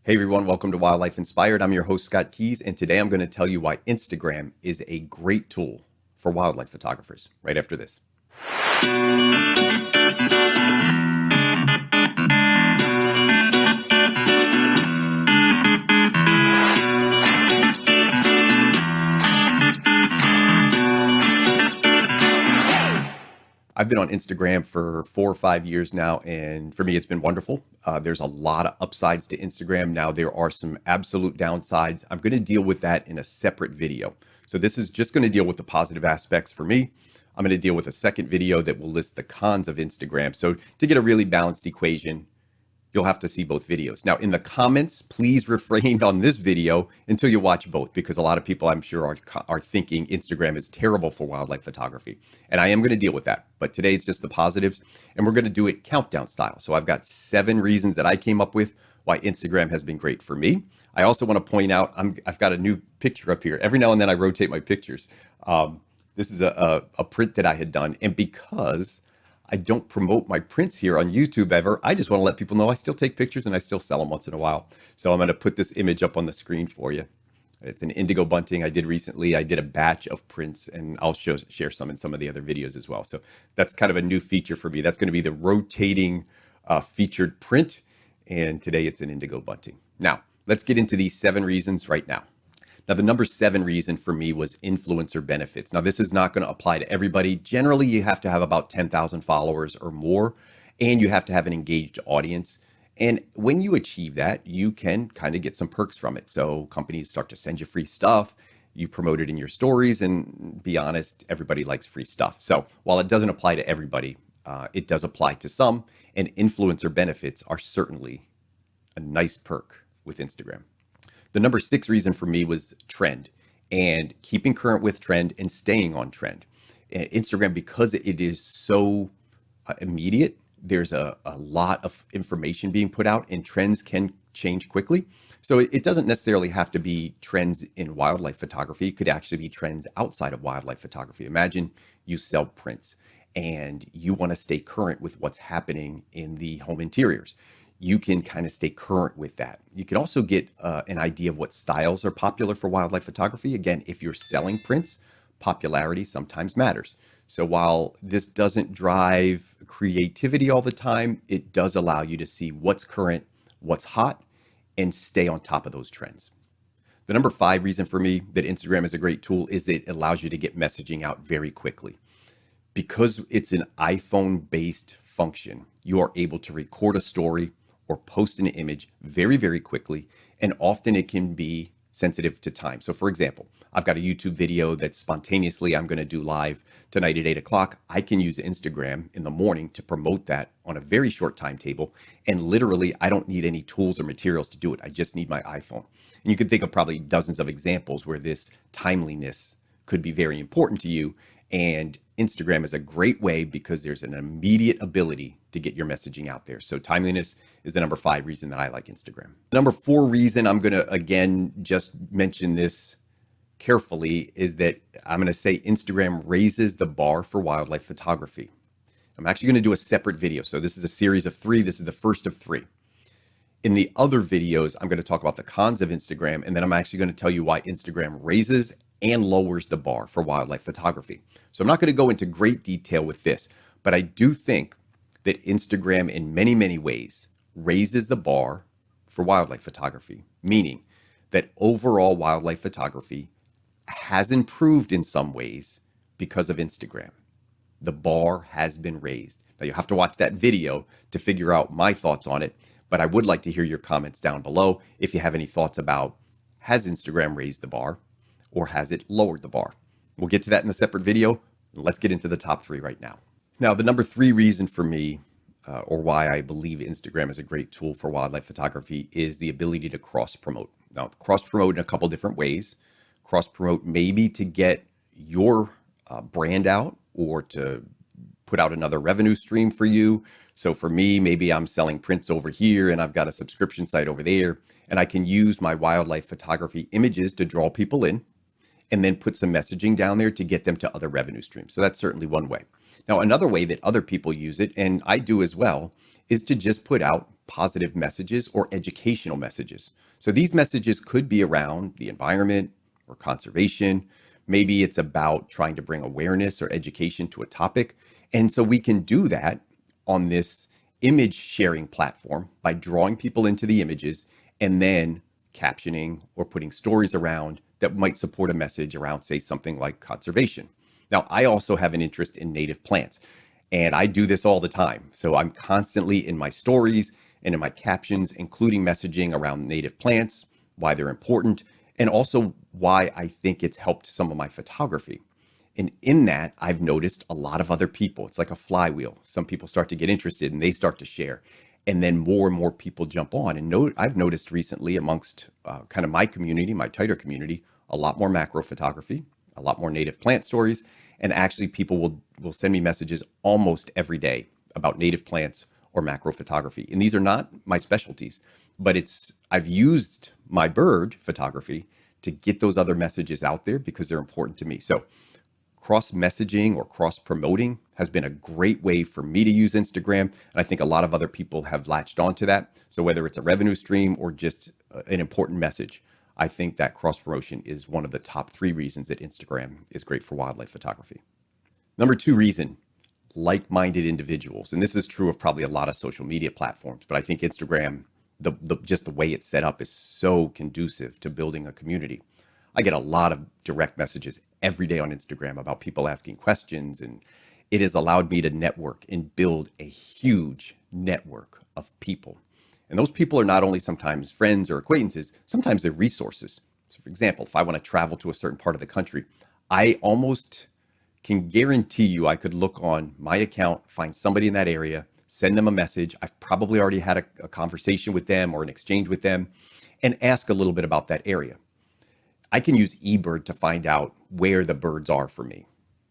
Hey everyone, welcome to Wildlife Inspired. I'm your host, Scott Keys, and today I'm going to tell you why Instagram is a great tool for wildlife photographers right after this. I've been on Instagram for 4 or 5 years now, and for me, it's been wonderful. There's a lot of upsides to Instagram. Now, there are some absolute downsides. I'm going to deal with that in a separate video. So, this is just going to deal with the positive aspects for me. I'm going to deal with a second video that will list the cons of Instagram. So, to get a really balanced equation, you'll have to see both videos. Now, in the comments, please refrain on this video until you watch both, because a lot of people, I'm sure, are thinking Instagram is terrible for wildlife photography. And I am going to deal with that. But today it's just the positives, and we're going to do it countdown style. So I've got 7 reasons that I came up with why Instagram has been great for me. I also want to point out, I've got a new picture up here. Every now and then I rotate my pictures. This is a print that I had done. And because I don't promote my prints here on YouTube ever, I just want to let people know I still take pictures and I still sell them once in a while. So I'm going to put this image up on the screen for you. It's an indigo bunting I did recently. I did a batch of prints, and I'll share some in some of the other videos as well. So that's kind of a new feature for me. That's going to be the rotating featured print. And today it's an indigo bunting. Now, let's get into these 7 reasons right now. Now, the number 7 reason for me was influencer benefits. Now, this is not going to apply to everybody. Generally, you have to have about 10,000 followers or more, and you have to have an engaged audience. And when you achieve that, you can kind of get some perks from it. So companies start to send you free stuff. You promote it in your stories, and be honest, everybody likes free stuff. So while it doesn't apply to everybody, it does apply to some, and influencer benefits are certainly a nice perk with Instagram. The number 6 reason for me was trend, and keeping current with trend and staying on trend. Instagram, because it is so immediate, there's a lot of information being put out, and trends can change quickly. So it doesn't necessarily have to be trends in wildlife photography. It could actually be trends outside of wildlife photography. Imagine you sell prints and you want to stay current with what's happening in the home interiors. You can kind of stay current with that. You can also get an idea of what styles are popular for wildlife photography. Again, if you're selling prints, popularity sometimes matters. So while this doesn't drive creativity all the time, it does allow you to see what's current, what's hot, and stay on top of those trends. The number 5 reason for me that Instagram is a great tool is that it allows you to get messaging out very quickly. Because it's an iPhone-based function, you are able to record a story or post an image very, very quickly, and often it can be sensitive to time. So for example, I've got a YouTube video that spontaneously I'm going to do live tonight at 8 o'clock. I can use Instagram in the morning to promote that on a very short timetable. And literally, I don't need any tools or materials to do it. I just need my iPhone. And you can think of probably dozens of examples where this timeliness could be very important to you. And Instagram is a great way because there's an immediate ability to get your messaging out there. So timeliness is the number 5 reason that I like Instagram. Number 4 reason, I'm going to, again, just mention this carefully, is that I'm going to say Instagram raises the bar for wildlife photography. I'm actually going to do a separate video. So this is a series of 3. This is the first of 3. In the other videos, I'm going to talk about the cons of Instagram, and then I'm actually going to tell you why Instagram raises and lowers the bar for wildlife photography. So I'm not going to go into great detail with this, but I do think that Instagram in many, many ways raises the bar for wildlife photography, meaning that overall wildlife photography has improved in some ways because of Instagram. The bar has been raised. Now you'll have to watch that video to figure out my thoughts on it, but I would like to hear your comments down below if you have any thoughts about, has Instagram raised the bar or has it lowered the bar? We'll get to that in a separate video. Let's get into the top 3 right now. Now, the number 3 reason for me, or why I believe Instagram is a great tool for wildlife photography, is the ability to cross-promote. Now, cross-promote in a couple different ways. Cross-promote maybe to get your brand out or to put out another revenue stream for you. So for me, maybe I'm selling prints over here and I've got a subscription site over there, and I can use my wildlife photography images to draw people in and then put some messaging down there to get them to other revenue streams. So that's certainly one way. Now, another way that other people use it, and I do as well, is to just put out positive messages or educational messages. So these messages could be around the environment or conservation. Maybe it's about trying to bring awareness or education to a topic. And so we can do that on this image sharing platform by drawing people into the images and then captioning or putting stories around that might support a message around, say, something like conservation. Now, I also have an interest in native plants, and I do this all the time. So I'm constantly in my stories and in my captions, including messaging around native plants, why they're important, and also why I think it's helped some of my photography. And in that, I've noticed a lot of other people. It's like a flywheel. Some people start to get interested and they start to share. And then more and more people jump on. And I've noticed recently amongst kind of my community, my tighter community, a lot more macro photography, a lot more native plant stories. And actually, people will send me messages almost every day about native plants or macro photography. And these are not my specialties, but I've used my bird photography to get those other messages out there because they're important to me. So cross messaging or cross promoting has been a great way for me to use Instagram. And I think a lot of other people have latched onto that. So whether it's a revenue stream or just an important message, I think that cross promotion is one of the top 3 reasons that Instagram is great for wildlife photography. Number 2 reason, like-minded individuals. And this is true of probably a lot of social media platforms, but I think Instagram, just the way it's set up is so conducive to building a community. I get a lot of direct messages every day on Instagram about people asking questions, and it has allowed me to network and build a huge network of people. And those people are not only sometimes friends or acquaintances, sometimes they're resources. So for example, if I want to travel to a certain part of the country, I almost can guarantee you I could look on my account, find somebody in that area, send them a message. I've probably already had a conversation with them or an exchange with them, and ask a little bit about that area. I can use eBird to find out where the birds are for me,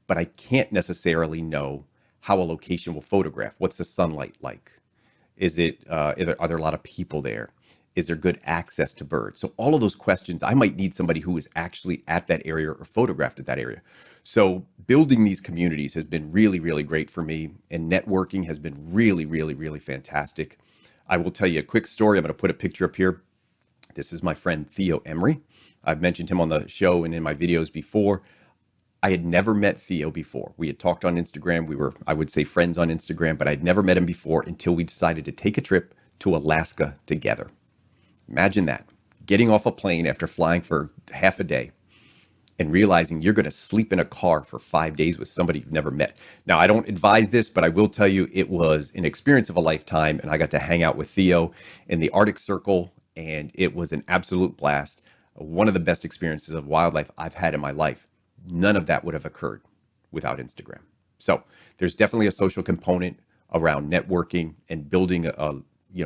but I can't necessarily know how a location will photograph. What's the sunlight like? Are there a lot of people there? Is there good access to birds? So all of those questions, I might need somebody who is actually at that area or photographed at that area. So building these communities has been really, really great for me. And networking has been really, really, really fantastic. I will tell you a quick story. I'm going to put a picture up here. This is my friend Theo Emery. I've mentioned him on the show and in my videos before. I had never met Theo before. We had talked on Instagram. We were, I would say, friends on Instagram, but I'd never met him before until we decided to take a trip to Alaska together. Imagine that, getting off a plane after flying for half a day and realizing you're going to sleep in a car for 5 days with somebody you've never met. Now, I don't advise this, but I will tell you it was an experience of a lifetime, and I got to hang out with Theo in the Arctic Circle, and it was an absolute blast. One of the best experiences of wildlife I've had in my life. None of that would have occurred without Instagram. So there's definitely a social component around networking and building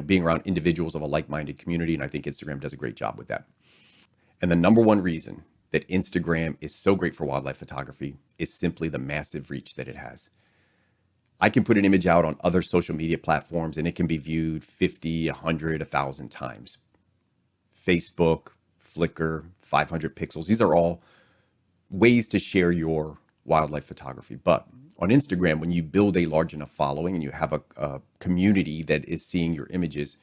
being around individuals of a like-minded community. And I think Instagram does a great job with that. And the number one reason that Instagram is so great for wildlife photography is simply the massive reach that it has. I can put an image out on other social media platforms and it can be viewed 50, 100, 1,000 times. Facebook, Flickr, 500 pixels. These are all ways to share your wildlife photography. But on Instagram, when you build a large enough following and you have a community that is seeing your images,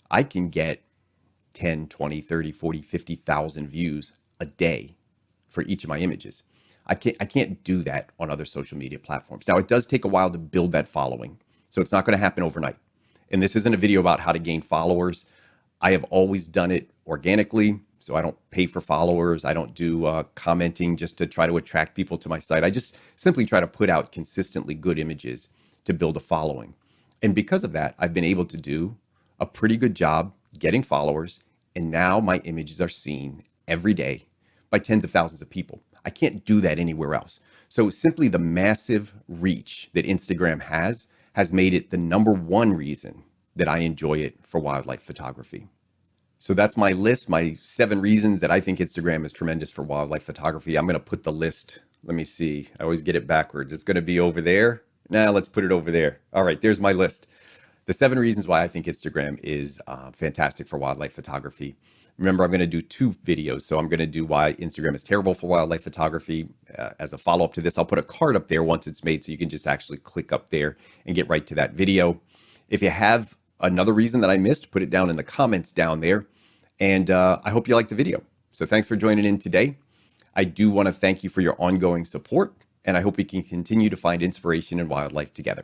I can get 10, 20, 30, 40, 50,000 views a day for each of my images. I can't do that on other social media platforms. Now, it does take a while to build that following, so it's not going to happen overnight. And this isn't a video about how to gain followers. I have always done it organically, so I don't pay for followers. I don't do commenting just to try to attract people to my site. I just simply try to put out consistently good images to build a following. And because of that, I've been able to do a pretty good job getting followers. And now my images are seen every day by tens of thousands of people. I can't do that anywhere else. So simply the massive reach that Instagram has made it the number one reason that I enjoy it for wildlife photography. So that's my list, my 7 reasons that I think Instagram is tremendous for wildlife photography. I'm going to put the list. Let me see. I always get it backwards. It's going to be over there. Now let's put it over there. All right, there's my list. The 7 reasons why I think Instagram is fantastic for wildlife photography. Remember, I'm going to do 2 videos. So I'm going to do why Instagram is terrible for wildlife photography. As a follow-up to this, I'll put a card up there once it's made so you can just actually click up there and get right to that video. If you have another reason that I missed, put it down in the comments down there. And I hope you liked the video. So thanks for joining in today. I do want to thank you for your ongoing support, and I hope we can continue to find inspiration in wildlife together.